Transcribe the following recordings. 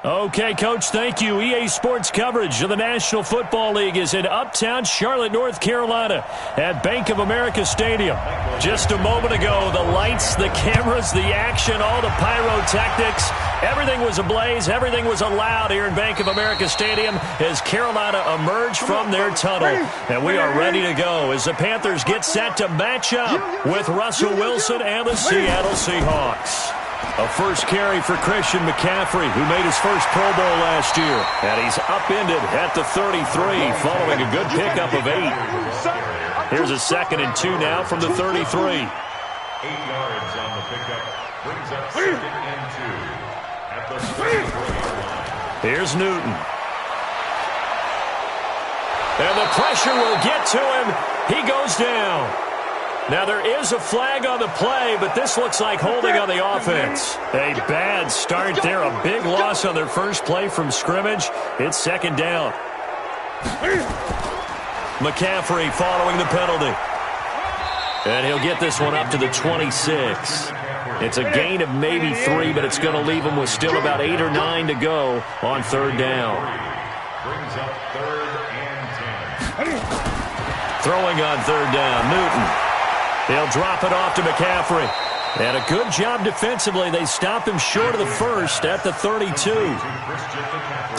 Okay, Coach, thank you. EA Sports coverage of the National Football League is in uptown Charlotte, North Carolina at Bank of America Stadium. Just a moment ago, the lights, the cameras, the action, all the pyrotechnics, everything was ablaze, everything was allowed here in Bank of America Stadium as Carolina emerged from their tunnel. And we are ready to go as the Panthers get set to match up with Russell Wilson and the Seattle Seahawks. A first carry for Christian McCaffrey, who made his first Pro Bowl last year. And he's upended at the 33 following a good pickup of 8. Here's a 2nd and 2 now from the 33. 8 yards on the pickup brings up 2nd and 2 at the 33. Here's Newton. And the pressure will get to him. He goes down. Now, there is a flag on the play, but this looks like holding on the offense. A bad start there, a big loss on their first play from scrimmage. It's 2nd down. McCaffrey following the penalty. And he'll get this one up to the 26. It's a gain of maybe 3, but it's going to leave him with still about 8 or 9 to go on 3rd down. Brings up 3rd and 10. Throwing on 3rd down, Newton. He'll drop it off to McCaffrey. And a good job defensively. They stop him short of the first at the 32.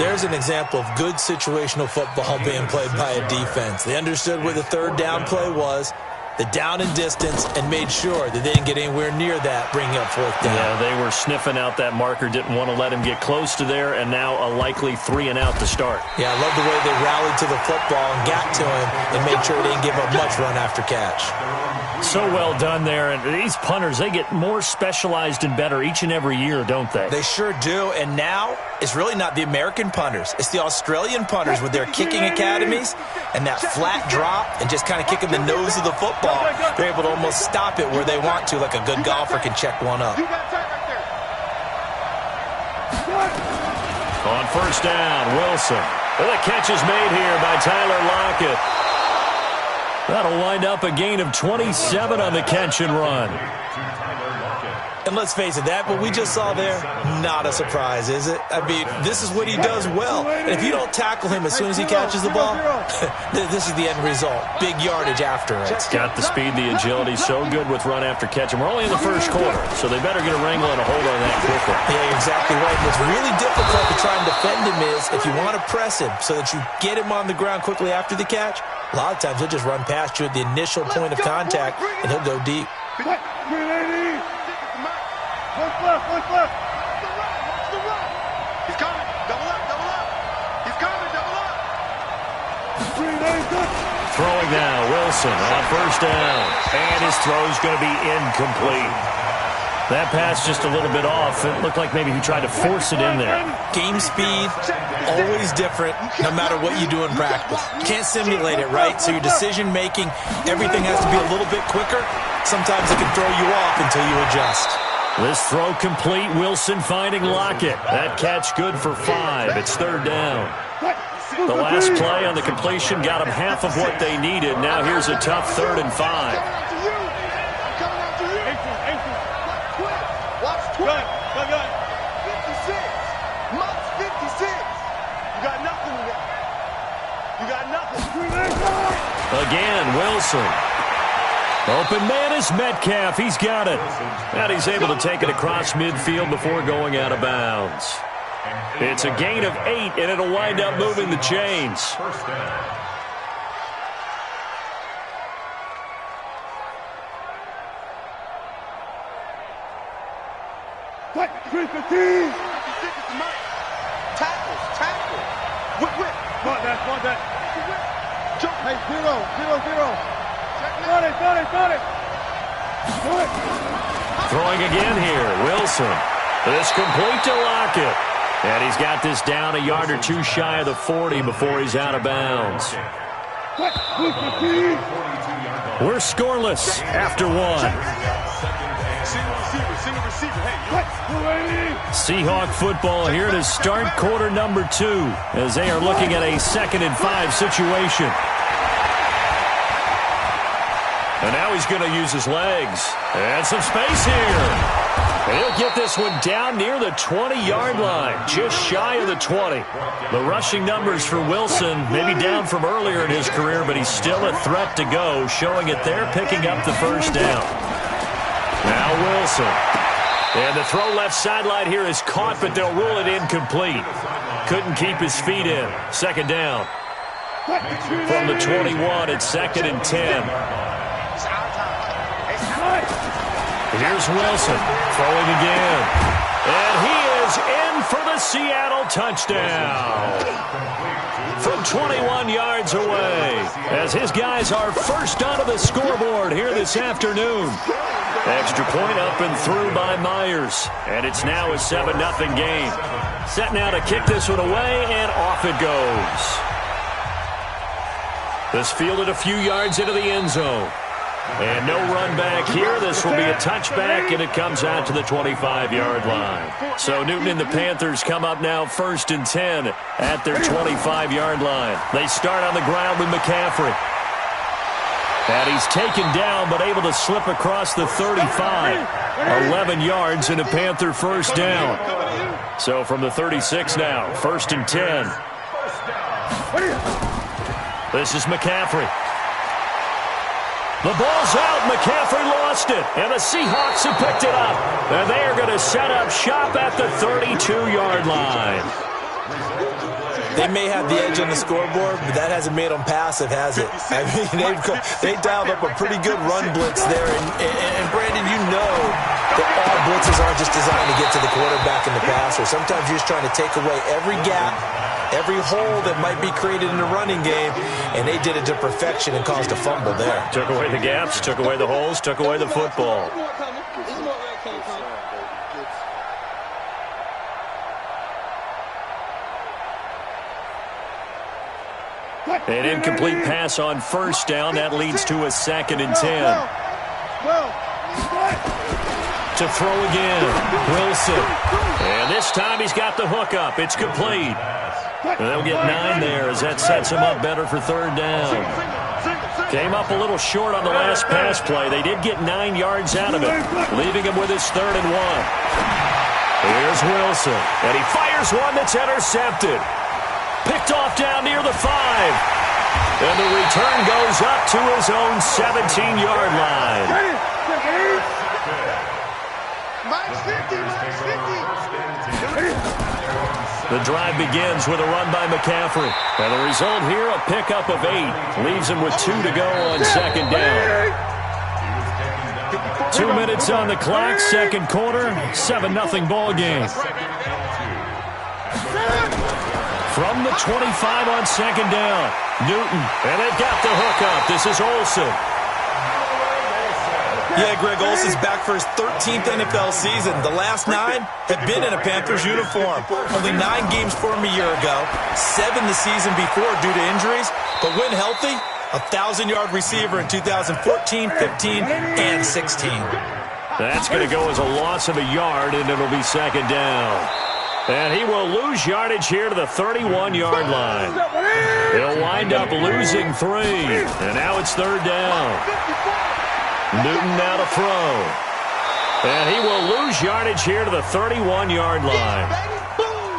There's an example of good situational football being played by a defense. They understood where the 3rd down play was, the down and distance, and made sure that they didn't get anywhere near that, bringing up 4th down. Yeah, they were sniffing out that marker, didn't want to let him get close to there, and now a likely 3 and out to start. Yeah, I love the way they rallied to the football and got to him and made sure they didn't give up much run after catch. So well done there, and these punters, they get more specialized and better each and every year, don't they? They sure do, and now it's really not the American punters. It's the Australian punters with their kicking academies and that flat drop and just kind of kicking the nose of the football. They're able to almost stop it where they want to, like a good golfer can check one up. On 1st down, Wilson. Well, the catch is made here by Tyler Lockett. That'll wind up a gain of 27 on the catch and run. And let's face it, that what we just saw there, not a surprise, is it? I mean, this is what he does well. And if you don't tackle him as soon as he catches the ball, this is the end result. Big yardage after it. Got the speed, the agility, so good with run after catch. And we're only in the first quarter, so they better get a wrangle and a hold on that quickly. Yeah, exactly right. What's really difficult to try and defend him is if you want to press him so that you get him on the ground quickly after the catch, a lot of times he'll just run past you at the initial point of contact, and he'll go deep. Look left. He's coming. Double up. He's coming, double up. Throwing now, Wilson on 1st down. And his throw's going to be incomplete. That pass just a little bit off. It looked like maybe he tried to force it in there. Game speed, always different, no matter what you do in practice. You can't simulate it, right? So your decision-making, everything has to be a little bit quicker. Sometimes it can throw you off until you adjust. This throw complete. Wilson finding Lockett. That catch good for 5. It's 3rd down. The last play on the completion got them half of what they needed. Now here's a tough 3rd and 5. Watch 12. 56. Mike's 56. You got nothing with that. You got nothing. Again, Wilson. Open man is Metcalf. He's got it. And he's able to take it across midfield before going out of bounds. It's a gain of 8, and it'll wind up moving the chains. 1st down. Tackle. Whip. Want that. Jump. Hey, 0. Got it. Throwing again here, Wilson. This complete to Lockett. And he's got this down a yard or 2 shy of the 40 before he's out of bounds. We're scoreless after 1. Seahawk football here to start quarter number 2 as they are looking at a 2nd and 5 situation. And now he's going to use his legs. And some space here. He'll get this one down near the 20-yard line, just shy of the 20. The rushing numbers for Wilson may be down from earlier in his career, but he's still a threat to go, showing it there, picking up the first down. Now Wilson. And the throw left sideline here is caught, but they'll rule it incomplete. Couldn't keep his feet in. Second down. From the 21, it's 2nd and 10. Here's Wilson, throwing again. And he is in for the Seattle touchdown. From 21 yards away, as his guys are first onto the scoreboard here this afternoon. Extra point up and through by Myers. And it's now a 7-0 game. Set now to kick this one away, and off it goes. This fielded a few yards into the end zone. And no run back here. This will be a touchback, and it comes out to the 25-yard line. So Newton and the Panthers come up now 1st and 10 at their 25-yard line. They start on the ground with McCaffrey. And he's taken down, but able to slip across the 35. 11 yards and a Panther first down. So from the 36 now, 1st and 10. This is McCaffrey. The ball's out. McCaffrey lost it. And the Seahawks have picked it up. And they are going to set up shop at the 32-yard line. They may have the edge on the scoreboard, but that hasn't made them passive, has it? I mean, they dialed up a pretty good run blitz there. And Brandon, you know that all blitzes aren't just designed to get to the quarterback in the passer. Sometimes you're just trying to take away every gap, every hole that might be created in the running game, and they did it to perfection and caused a fumble there. Took away the gaps, took away the holes, took away the football. An incomplete pass on first down. That leads to a 2nd and 10. To throw again, Wilson. And this time he's got the hook up. It's complete. They'll get 9 there as that sets him up better for 3rd down. Came up a little short on the last pass play. They did get 9 yards out of it, leaving him with his 3rd and 1. Here's Wilson, and he fires one that's intercepted. Picked off down near the 5. And the return goes up to his own 17-yard line. The drive begins with a run by McCaffrey. And the result here, a pickup of 8. Leaves him with 2 to go on 2nd down. 2 minutes on the clock, 2nd quarter, 7-0 ball game. From the 25 on 2nd down, Newton, and they've got the hook up. This is Olsen. Yeah, Greg Olsen's back for his 13th NFL season. The last 9 have been in a Panthers uniform. Only 9 games for him a year ago, 7 the season before due to injuries. But when healthy, a 1,000-yard receiver in 2014, 15, and 16. That's going to go as a loss of a yard, and it'll be 2nd down. And he will lose yardage here to the 31-yard line. He'll wind up losing 3. And now it's 3rd down. Newton now to throw. And he will lose yardage here to the 31-yard line.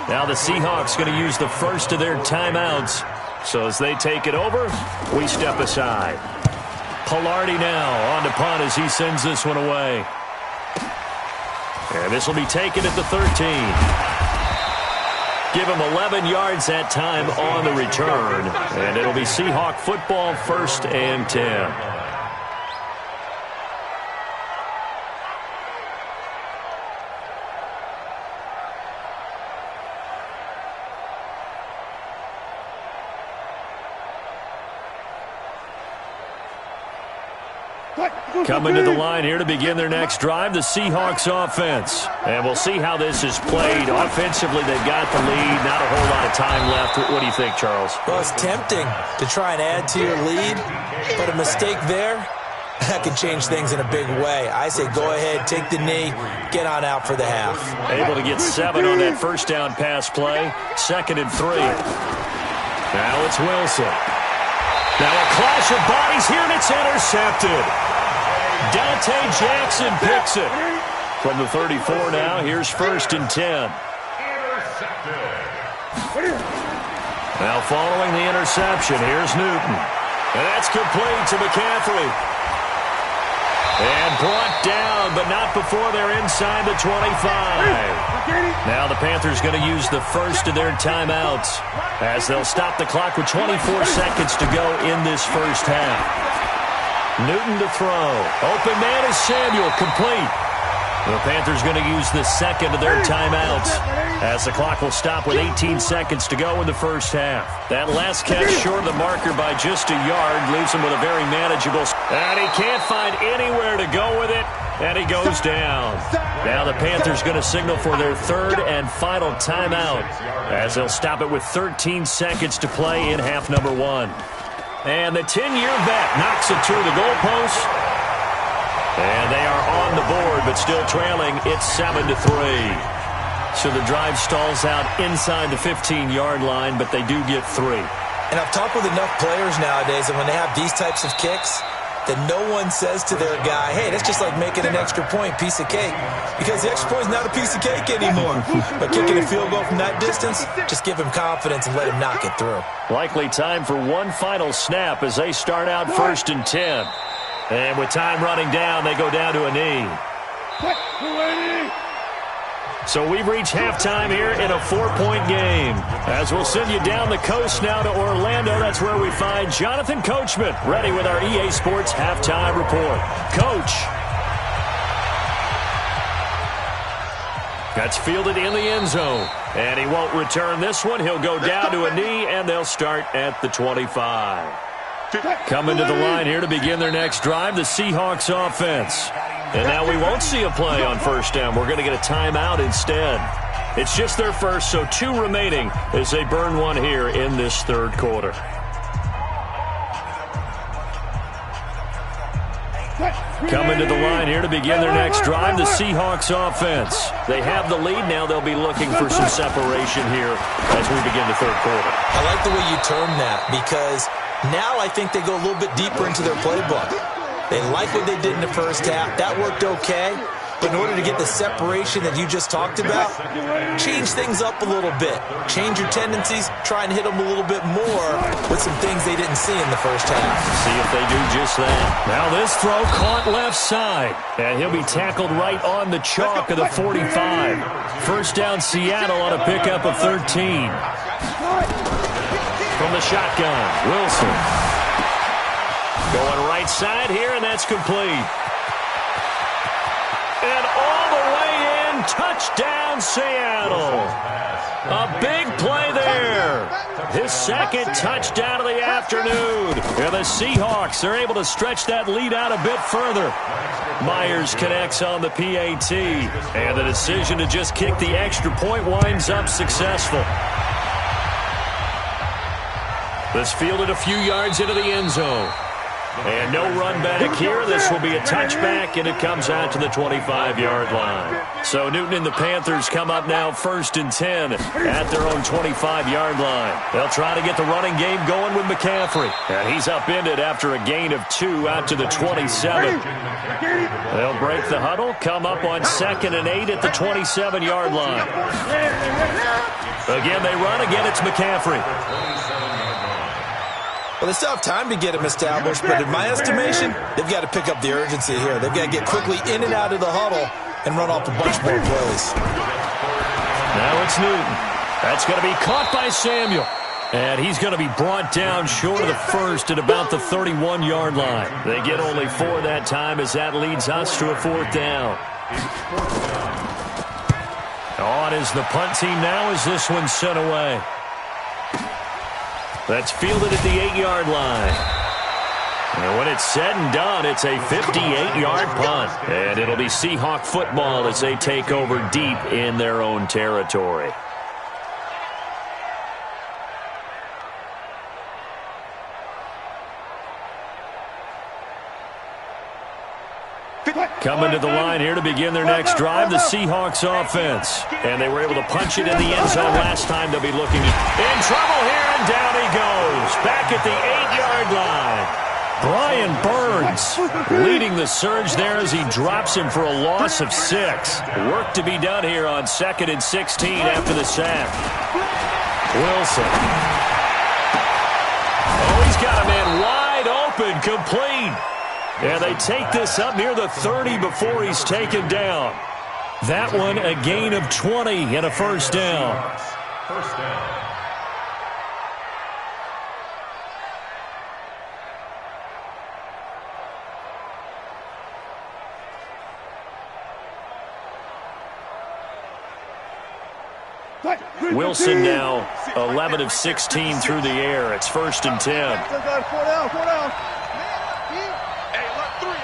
Now the Seahawks going to use the first of their timeouts. So as they take it over, we step aside. Pilardi now on to punt as he sends this one away. And this will be taken at the 13. Give him 11 yards that time on the return. And it'll be Seahawk football, 1st and 10. Coming to the line here to begin their next drive, the Seahawks offense. And we'll see how this is played. Offensively, they've got the lead. Not a whole lot of time left. What do you think, Charles? Well, it's tempting to try and add to your lead, but a mistake there, that could change things in a big way. I say go ahead, take the knee, get on out for the half. Able to get 7 on that first down pass play. 2nd and 3. Now it's Wilson. Now a clash of bodies here, and it's intercepted. Dante Jackson picks it. From the 34 now, here's 1st and 10. Now following the interception, here's Newton. And that's complete to McCaffrey. And brought down, but not before they're inside the 25. Now the Panthers going to use the first of their timeouts as they'll stop the clock with 24 seconds to go in this first half. Newton to throw. Open man is Samuel, complete. The Panthers going to use the second of their timeouts as the clock will stop with 18 seconds to go in the first half. That last catch short of the marker by just a yard leaves him with a very manageable. And he can't find anywhere to go with it, and he goes down. Now the Panthers going to signal for their third and final timeout as they'll stop it with 13 seconds to play in half number 1. And the 10-year vet knocks it through the goalpost. And they are on the board, but still trailing. It's 7-3. So the drive stalls out inside the 15-yard line, but they do get 3. And I've talked with enough players nowadays, and when they have these types of kicks, that no one says to their guy, hey, that's just like making an extra point, piece of cake. Because the extra point is not a piece of cake anymore. But kicking a field goal from that distance, just give him confidence and let him knock it through. Likely time for one final snap as they start out 1st and 10. And with time running down, they go down to a knee. So we've reached halftime here in a 4-point game. As we'll send you down the coast now to Orlando, that's where we find Jonathan Coachman, ready with our EA Sports Halftime Report. Coach. That's fielded in the end zone. And he won't return this one. He'll go down to a knee, and they'll start at the 25. Coming to the line here to begin their next drive, the Seahawks offense. And now we won't see a play on first down. We're going to get a timeout instead. It's just their first, so 2 remaining as they burn one here in this third quarter. Coming to the line here to begin their next drive, the Seahawks offense. They have the lead. Now they'll be looking for some separation here as we begin the third quarter. I like the way you term that because now I think they go a little bit deeper into their playbook. They like what they did in the first half. That worked okay. But in order to get the separation that you just talked about, change things up a little bit. Change your tendencies. Try and hit them a little bit more with some things they didn't see in the first half. See if they do just that. Now this throw caught left side. And he'll be tackled right on the chalk of the 45. First down Seattle on a pickup of 13. From the shotgun, Wilson. Going right side here, and that's complete. And all the way in, touchdown Seattle. A big play there. His second touchdown of the afternoon. And the Seahawks are able to stretch that lead out a bit further. Myers connects on the PAT. And the decision to just kick the extra point winds up successful. This fielded a few yards into the end zone. And no run back here. This will be a touchback, and it comes out to the 25-yard line. So Newton and the Panthers come up now 1st and 10 at their own 25-yard line. They'll try to get the running game going with McCaffrey. And he's upended after a gain of 2 out to the 27. They'll break the huddle, come up on 2nd and 8 at the 27-yard line. Again, they run. Again, it's McCaffrey. Well, they still have time to get him established, but in my estimation, they've got to pick up the urgency here. They've got to get quickly in and out of the huddle and run off a bunch more plays. Now it's Newton. That's going to be caught by Samuel. And he's going to be brought down short of the first at about the 31-yard line. They get only 4 that time as that leads us to a 4th down. On is the punt team now as this one's sent away. That's fielded at the 8-yard line. And when it's said and done, it's a 58-yard punt. And it'll be Seahawk football as they take over deep in their own territory. Coming to the line here to begin their next drive, the Seahawks offense. And they were able to punch it in the end zone last time. They'll be looking in trouble here, and down he goes. Back at the 8-yard line. Brian Burns leading the surge there as he drops him for a loss of 6. Work to be done here on 2nd and 16 after the sack. Wilson. Oh, he's got a man wide open, complete. And they take this up near the 30 before he's taken down. That one a gain of 20 and a first down. First down. Wilson now 11 of 16 through the air. It's 1st and 10. Four down. Hey, alert three.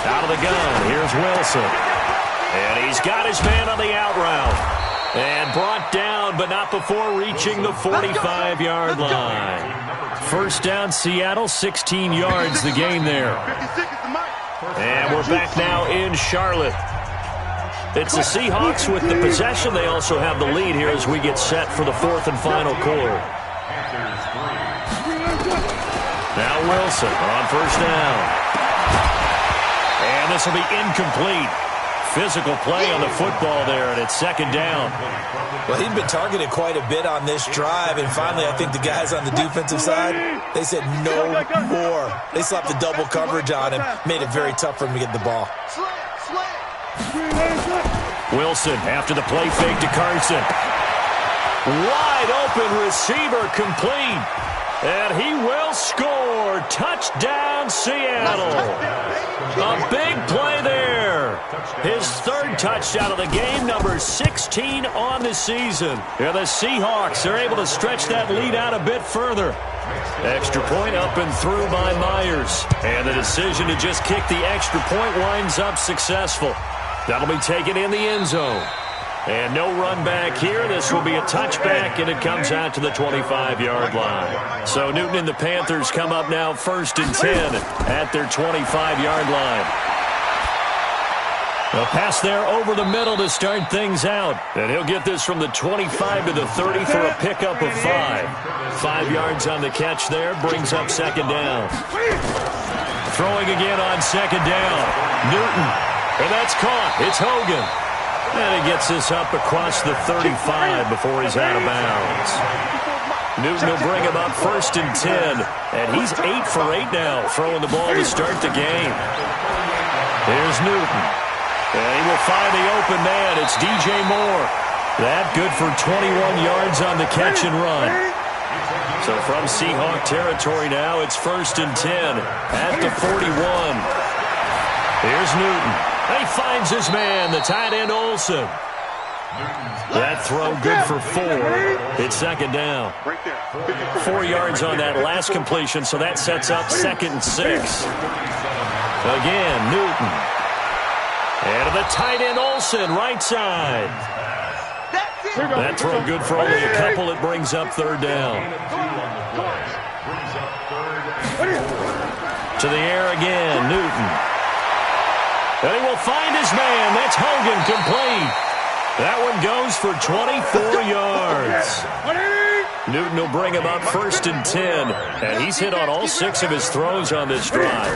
Out of the gun, here's Wilson. And he's got his man on the out route. And brought down, but not before reaching the 45-yard line. First down, Seattle, 16 yards the game there. And we're back now in Charlotte. It's the Seahawks with the possession. They also have the lead here as we get set for the 4th and final quarter. Now Wilson on first down. And this will be incomplete. Physical play on the football there, and it's 2nd down. Well, he'd been targeted quite a bit on this drive, and finally I think the guys on the defensive side, they said no more. They slapped the double coverage on him, made it very tough for him to get the ball. Wilson after the play fake to Carson. Wide open receiver complete. And he will score. Touchdown, Seattle. A big play there. His 3rd touchdown of the game, number 16 on the season. And the Seahawks are able to stretch that lead out a bit further. Extra point up and through by Myers. And the decision to just kick the extra point winds up successful. That'll be taken in the end zone. And no run back here. This will be a touchback, and it comes out to the 25-yard line. So Newton and the Panthers come up now 1st and 10 at their 25-yard line. A pass there over the middle to start things out. And he'll get this from the 25 to the 30 for a pickup of 5. 5 yards on the catch there, brings up 2nd down. Throwing again on 2nd down. Newton. And that's caught. It's Hogan. And he gets this up across the 35 before he's out of bounds. Newton will bring him up 1st and 10. And he's 8 for 8 now, throwing the ball to start the game. Here's Newton. And he will find the open man. It's DJ Moore. That good for 21 yards on the catch and run. So from Seahawk territory now, it's 1st and 10 at the 41. Here's Newton. He finds his man, the tight end Olsen. That throw good for 4. It's 2nd down. 4 yards on that last completion, so that sets up 2nd and 6. Again, Newton. And the tight end Olsen, right side. That throw good for only a couple. It brings up 3rd down. To the air again, Newton. And he will find his man. That's Hogan, complete. That one goes for 24 yards. Newton will bring him up 1st and 10. And he's hit on all 6 of his throws on this drive.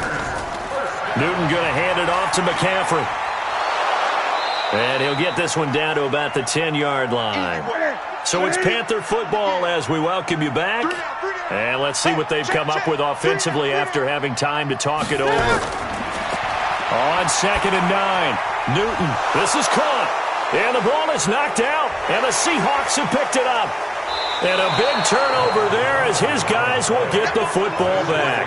Newton going to hand it off to McCaffrey. And he'll get this one down to about the 10-yard line. So it's Panther football as we welcome you back. And let's see what they've come up with offensively after having time to talk it over. On 2nd and 9, Newton, this is caught, and the ball is knocked out, and the Seahawks have picked it up. And a big turnover there as his guys will get the football back.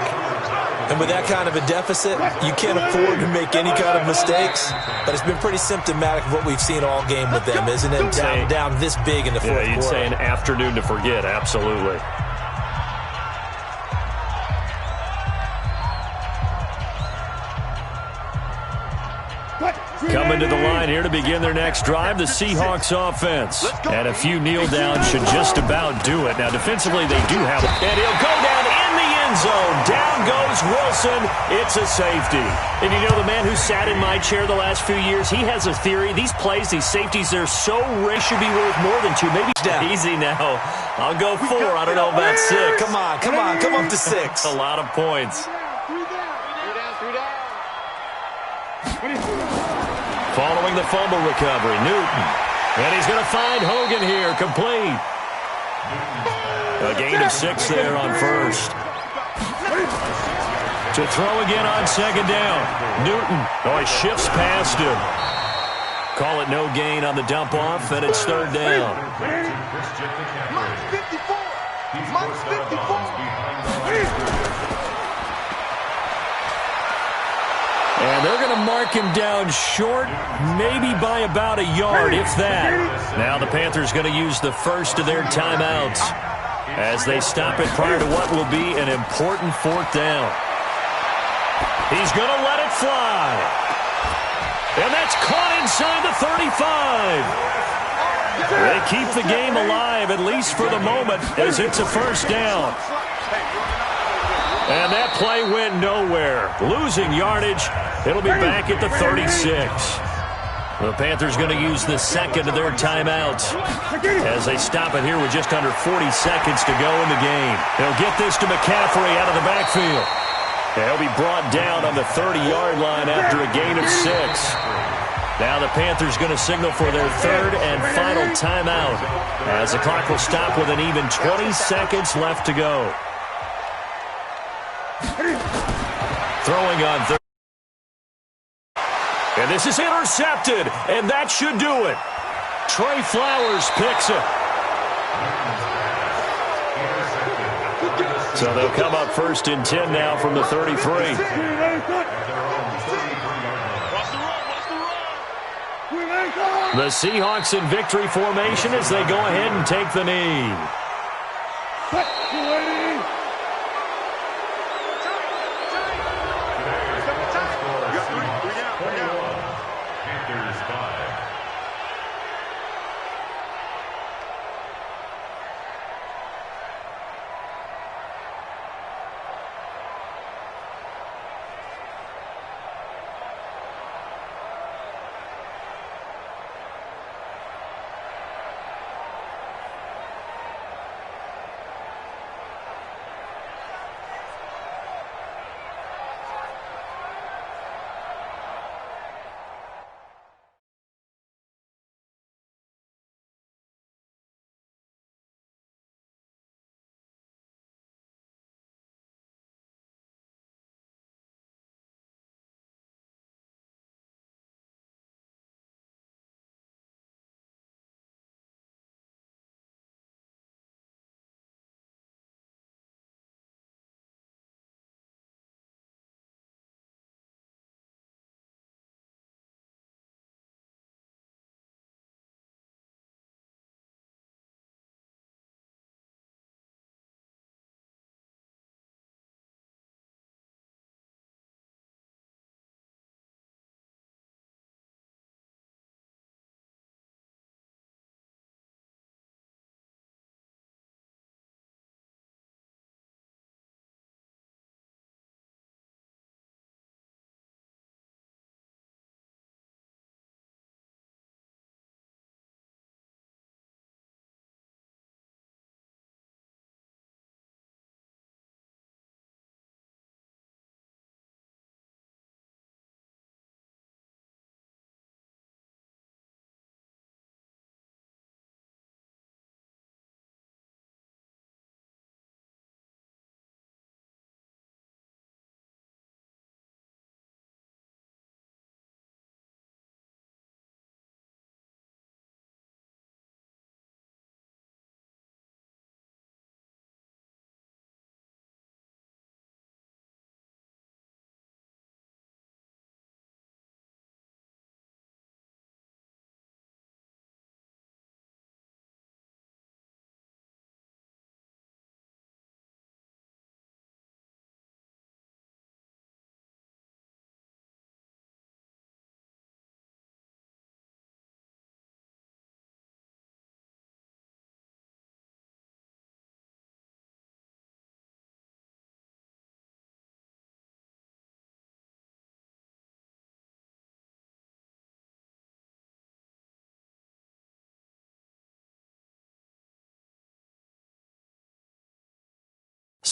And with that kind of a deficit, you can't afford to make any kind of mistakes, but it's been pretty symptomatic of what we've seen all game with them, isn't it? Down this big in the fourth quarter. You'd say an afternoon to forget, absolutely. Coming to the line here to begin their next drive, the Seahawks offense. And a few kneel downs should just about do it. Now, defensively, they do have it. And he'll go down in the end end zone. Down goes Wilson. It's a safety. And you know, the man who sat in my chair the last few years, he has a theory. These plays, these safeties, they're so rich, should be worth more than 2. Maybe easy now. I'll go 4. I don't know about 6. Come on. Come up to 6. A lot of points. Following the fumble recovery, Newton. And he's going to find Hogan here, complete. A gain of 6 there on first. To throw again on second down. Newton, he shifts past him. Call it no gain on the dump off, and it's third down. Mine's 54. Mine's 54. And they're going to mark him down short, maybe by about a yard, if that. Now the Panthers going to use the first of their timeouts as they stop it prior to what will be an important 4th down. He's going to let it fly. And that's caught inside the 35. They keep the game alive, at least for the moment, as it's a first down. And that play went nowhere. Losing yardage. It'll be back at the 36. The Panthers going to use the second of their timeouts as they stop it here with just under 40 seconds to go in the game. They'll get this to McCaffrey out of the backfield. He'll be brought down on the 30-yard line after a gain of 6. Now the Panthers going to signal for their third and final timeout as the clock will stop with an even 20 seconds left to go. Throwing on third. And this is intercepted, and that should do it. Trey Flowers picks it. So they'll come up first and 10 now from the 33. The Seahawks in victory formation as they go ahead and take the knee.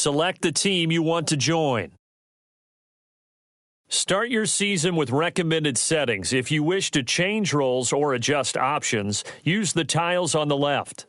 Select the team you want to join. Start your season with recommended settings. If you wish to change roles or adjust options, use the tiles on the left.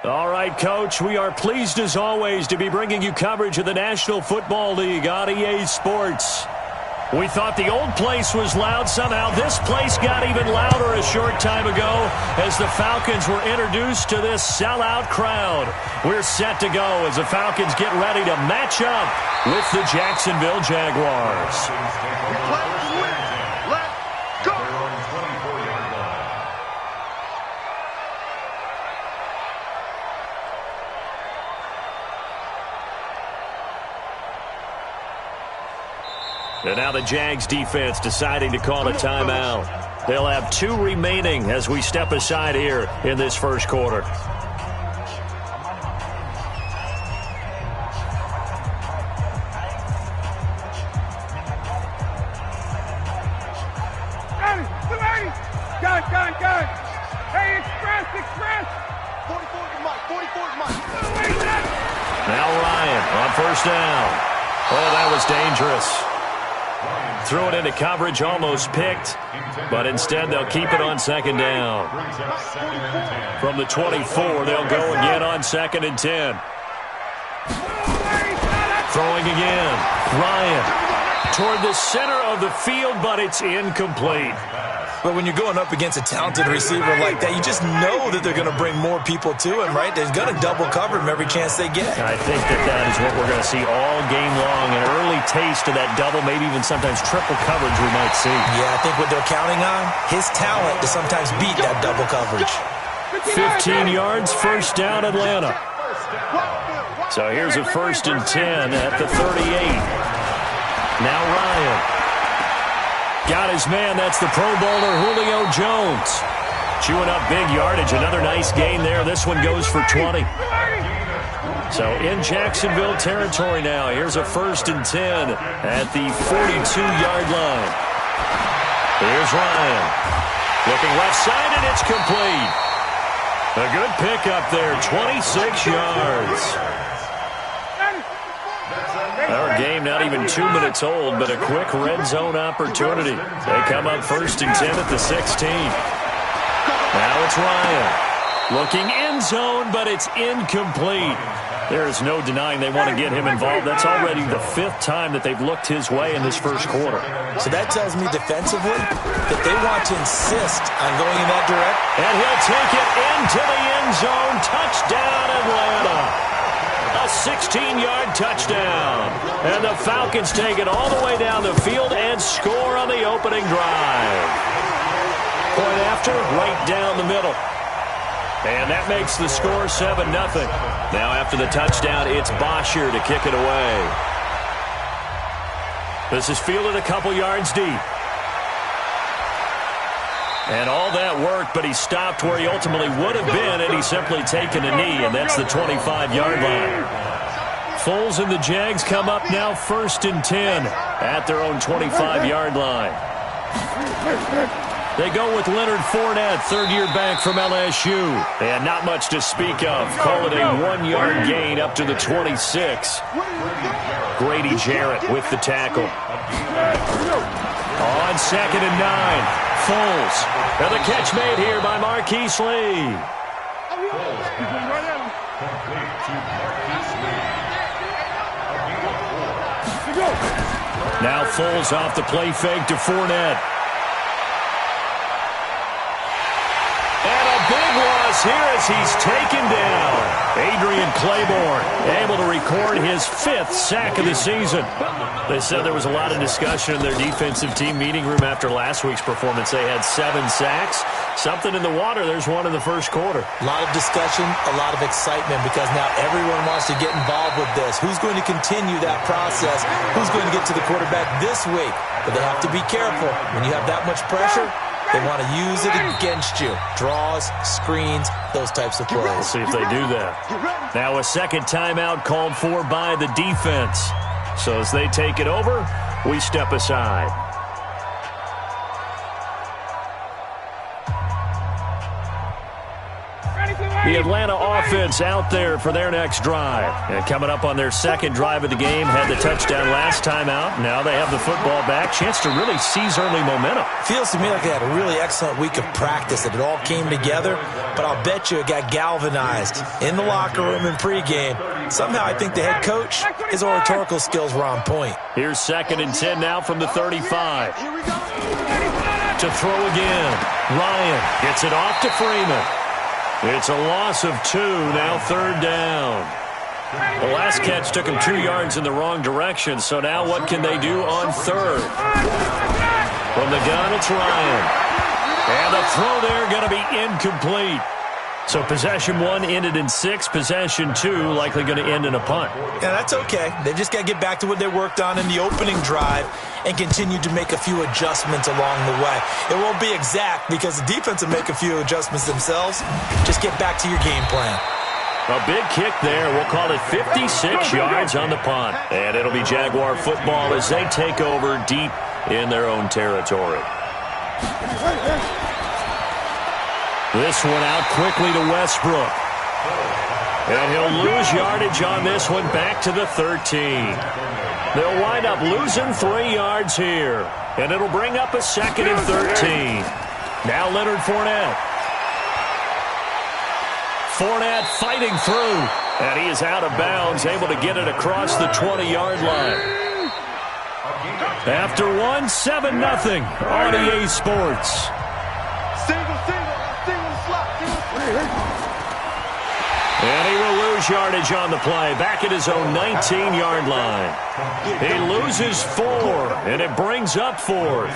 All right, Coach, we are pleased as always to be bringing you coverage of the National Football League on EA Sports. We thought the old place was loud. Somehow this place got even louder a short time ago as the Falcons were introduced to this sellout crowd. We're set to go as the Falcons get ready to match up with the Jacksonville Jaguars. And now the Jags defense deciding to call a timeout. They'll have 2 remaining as we step aside here in this first quarter. Gun. Hey, express. 44 is mine. Now Ryan on first down. Oh, that was dangerous. Threw it into coverage, almost picked, but instead they'll keep it on second down. From the 24, they'll go again on 2nd and 10. Throwing again. Ryan toward the center of the field, but it's incomplete. But when you're going up against a talented receiver like that, you just know that they're going to bring more people to him, right? They're going to double cover him every chance they get. I think that is what we're going to see all game long, an early taste of that double, maybe even sometimes triple coverage we might see. Yeah, I think what they're counting on, his talent to sometimes beat that double coverage. 15 yards, first down, Atlanta. So here's a 1st and 10 at the 38. Now Ryan. Got his man. That's the Pro Bowler Julio Jones. Chewing up big yardage. Another nice gain there. This one goes for 20. So in Jacksonville territory now. Here's a 1st and 10 at the 42-yard line. Here's Ryan. Looking left side, and it's complete. A good pickup there. 26 yards. Our game not even 2 minutes old, but a quick red zone opportunity. They come up 1st and 10 at the 16. Now it's Ryan. Looking end zone, but it's incomplete. There is no denying they want to get him involved. That's already the 5th time that they've looked his way in this first quarter. So that tells me defensively that they want to insist on going in that direction. And he'll take it into the end zone. Touchdown, Atlanta. A 16-yard touchdown. And the Falcons take it all the way down the field and score on the opening drive. Point after, right down the middle. And that makes the score 7-0. Now after the touchdown, it's Bosher to kick it away. This is fielded a couple yards deep. And all that worked, but he stopped where he ultimately would have been, and he's simply taken a knee, and that's the 25-yard line. Foles and the Jags come up now 1st and 10 at their own 25-yard line. They go with Leonard Fournette, 3rd-year back from LSU. And not much to speak of. Call it a 1-yard gain up to the 26. Grady Jarrett with the tackle. On 2nd and 9. Foles. And the catch made here by Marquise Lee. Now Foles off the play fake to Fournette. And a big loss here as he's taken down. Adrian Claiborne able to record his 5th sack of the season. They said there was a lot of discussion in their defensive team meeting room after last week's performance. They had 7 sacks. Something in the water. There's one in the first quarter. A lot of discussion, a lot of excitement because now everyone wants to get involved with this. Who's going to continue that process? Who's going to get to the quarterback this week? But they have to be careful. When you have that much pressure, they want to use it against you. Draws, screens, those types of plays. We'll see if they do that. Now a second timeout called for by the defense. So as they take it over, we step aside. The Atlanta offense out there for their next drive. And coming up on their second drive of the game, had the touchdown last time out. Now they have the football back. Chance to really seize early momentum. Feels to me like they had a really excellent week of practice, that it all came together. But I'll bet you it got galvanized in the locker room in pregame. Somehow I think the head coach, his oratorical skills were on point. Here's 2nd and 10 now from the 35. To throw again. Ryan gets it off to Freeman. It's a loss of 2, now 3rd down. The last catch took him 2 yards in the wrong direction, so now what can they do on 3rd? From the gun, it's Ryan. And the throw there going to be incomplete. So possession 1 ended in 6. Possession 2 likely going to end in a punt. Yeah, that's okay. They've just got to get back to what they worked on in the opening drive and continue to make a few adjustments along the way. It won't be exact because the defense will make a few adjustments themselves. Just get back to your game plan. A big kick there. We'll call it 56 yards on the punt. And it'll be Jaguar football as they take over deep in their own territory. This one out quickly to Westbrook. And he'll lose yardage on this one back to the 13. They'll wind up losing 3 yards here. And it'll bring up a 2nd and 13. Now Leonard Fournette. Fournette fighting through. And he is out of bounds, able to get it across the 20-yard line. After 1, 7-0 on EA Sports. And he will lose yardage on the play, back at his own 19-yard line. He loses 4, and it brings up 4th.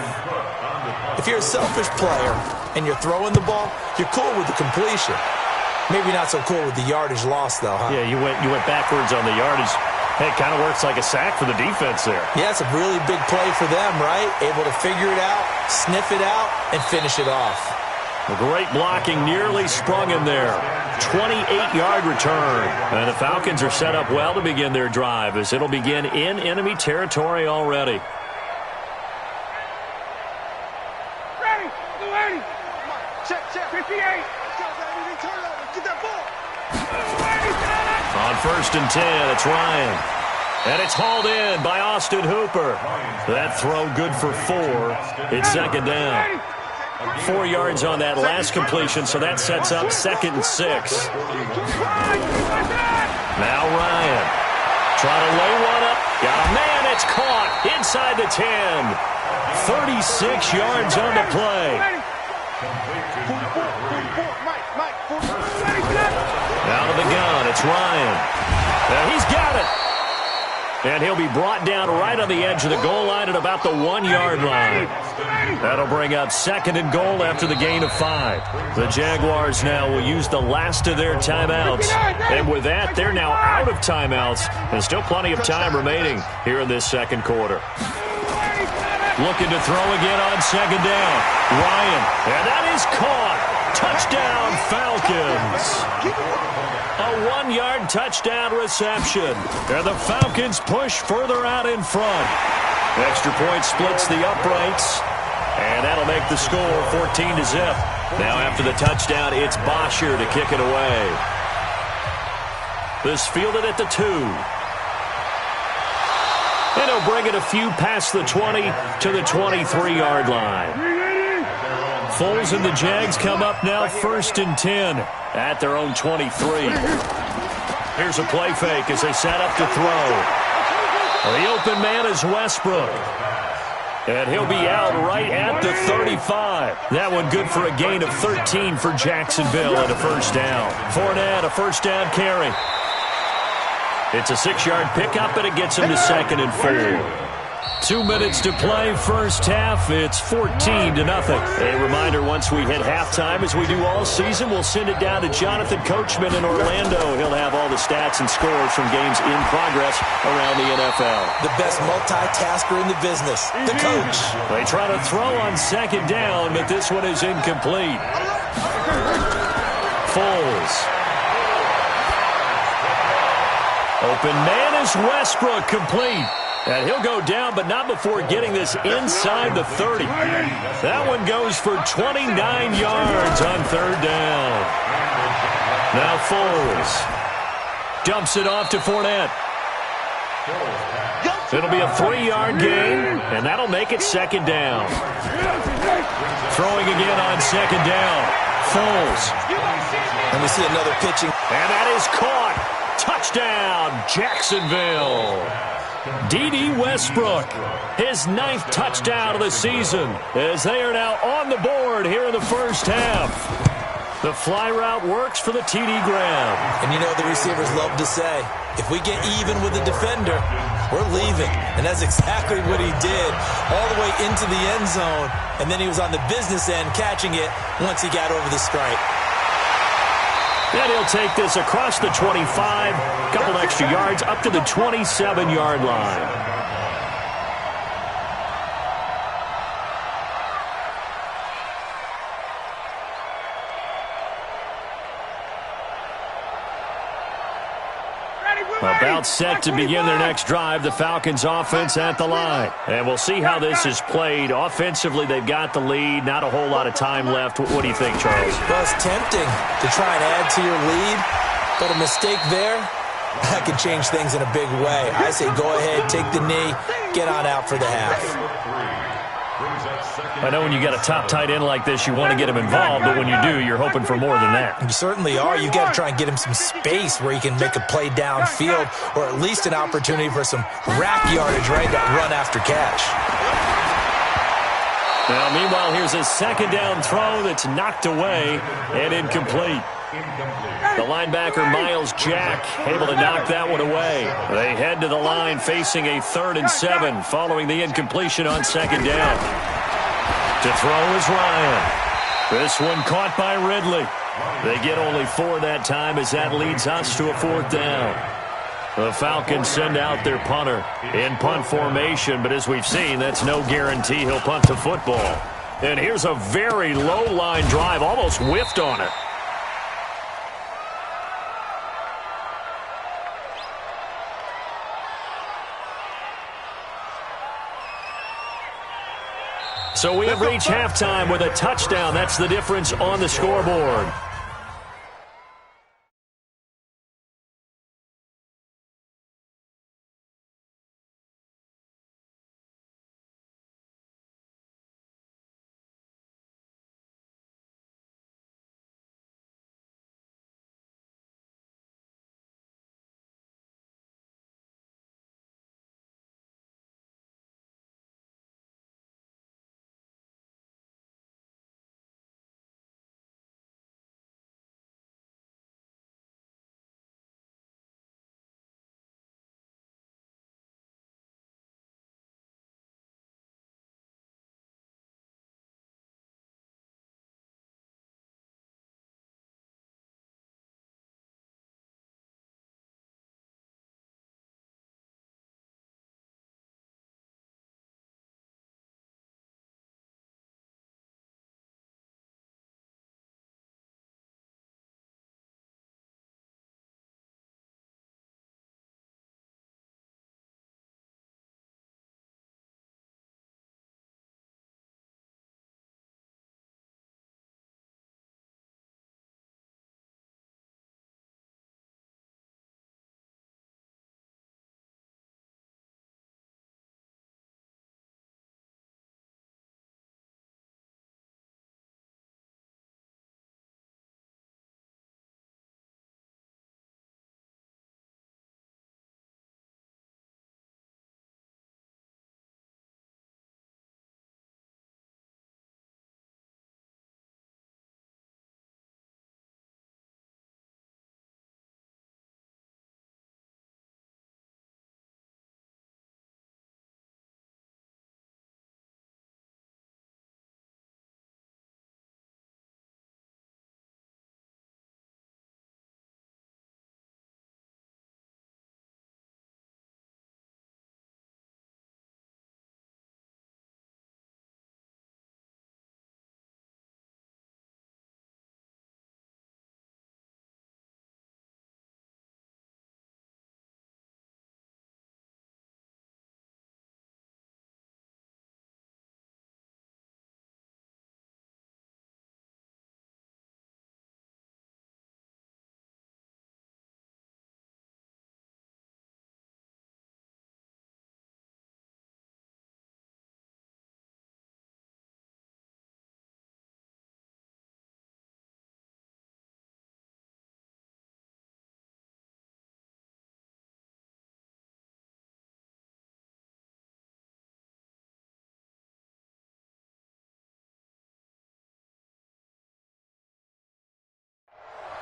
If you're a selfish player and you're throwing the ball, you're cool with the completion. Maybe not so cool with the yardage loss, though, huh? Yeah, you went backwards on the yardage. Hey, it kind of works like a sack for the defense there. Yeah, it's a really big play for them, right? Able to figure it out, sniff it out, and finish it off. The great blocking nearly sprung him there. 28-yard return. And the Falcons are set up well to begin their drive as it'll begin in enemy territory already. Ready, go 80. Check. 58. Get that ball. On 1st and 10, it's Ryan. And it's hauled in by Austin Hooper. That throw good for 4. It's 2nd down. 4 yards on that last completion, so that sets up 2nd and 6. Now Ryan. Trying to lay one up. Got a man. It's caught inside the 10. 36 yards on the play. Out of the gun, it's Ryan. And he's got it. And he'll be brought down right on the edge of the goal line at about the 1-yard line. That'll bring up 2nd and goal after the gain of 5. The Jaguars now will use the last of their timeouts. And with that, they're now out of timeouts. And still plenty of time remaining here in this 2nd quarter. Looking to throw again on 2nd down. Ryan, and that is caught. Touchdown, Falcons. A 1-yard touchdown reception. And the Falcons push further out in front. Extra point splits the uprights. And that'll make the score 14-0. Now after the touchdown, it's Bosher to kick it away. This fielded at the 2. And he'll bring it a few past the 20 to the 23-yard line. Foles and the Jags come up now 1st and 10 at their own 23. Here's a play fake as they set up to throw. The open man is Westbrook. And he'll be out right at the 35. That one good for a gain of 13 for Jacksonville and a 1st down. Fournette, a 1st down carry. It's a 6-yard pickup, and it gets him to 2nd and 4. 2 minutes to play, first half. It's 14-0. A reminder, once we hit halftime, as we do all season, we'll send it down to Jonathan Coachman in Orlando. He'll have all the stats and scores from games in progress around the NFL. The best multitasker in the business, the coach. They try to throw on 2nd down, but this one is incomplete. Foles. Open man is Westbrook, complete. And he'll go down, but not before getting this inside the 30. That one goes for 29 yards on 3rd down. Now Foles dumps it off to Fournette. It'll be a 3-yard gain, and that'll make it second down. Throwing again on second down. Foles. And we see another pitching. And that is caught. Touchdown, Jacksonville. D.D. Westbrook, his 9th touchdown of the season, as they are now on the board here in the first half. The fly route works for the TD grab. And you know the receivers love to say, if we get even with the defender, we're leaving. And that's exactly what he did, all the way into the end zone. And then he was on the business end catching it once he got over the stripe. And he'll take this across the 25, couple extra yards up to the 27-yard line. About set to begin their next drive, the Falcons offense at the line. And we'll see how this is played. Offensively, they've got the lead. Not a whole lot of time left. What do you think, Charles? Well, it's tempting to try and add to your lead, but a mistake there, that could change things in a big way. I say go ahead, take the knee, get on out for the half. I know when you got a top tight end like this, you want to get him involved, but when you do, you're hoping for more than that. You certainly are. You got to try and get him some space where he can make a play downfield, or at least an opportunity for some rack yardage, right? That run after catch. Now, meanwhile, here's a second down throw that's knocked away and incomplete. The linebacker, Miles Jack, able to knock that one away. They head to the line facing a 3rd and 7 following the incompletion on second down. To throw is Ryan. This one caught by Ridley. They get only 4 that time as that leads us to a 4th down. The Falcons send out their punter in punt formation, but as we've seen, that's no guarantee he'll punt the football. And here's a very low-line drive, almost whiffed on it. So we have reached halftime with a touchdown. That's the difference on the scoreboard.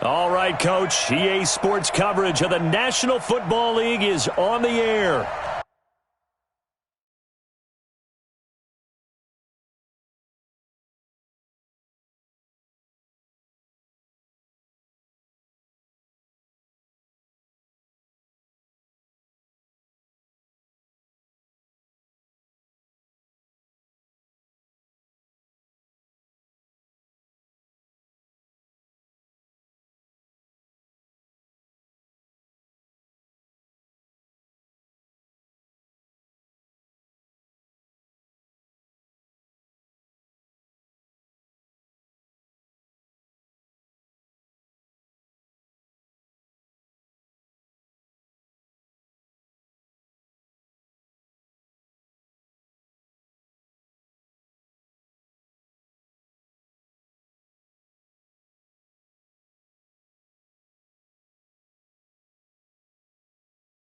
All right, Coach. EA Sports coverage of the National Football League is on the air.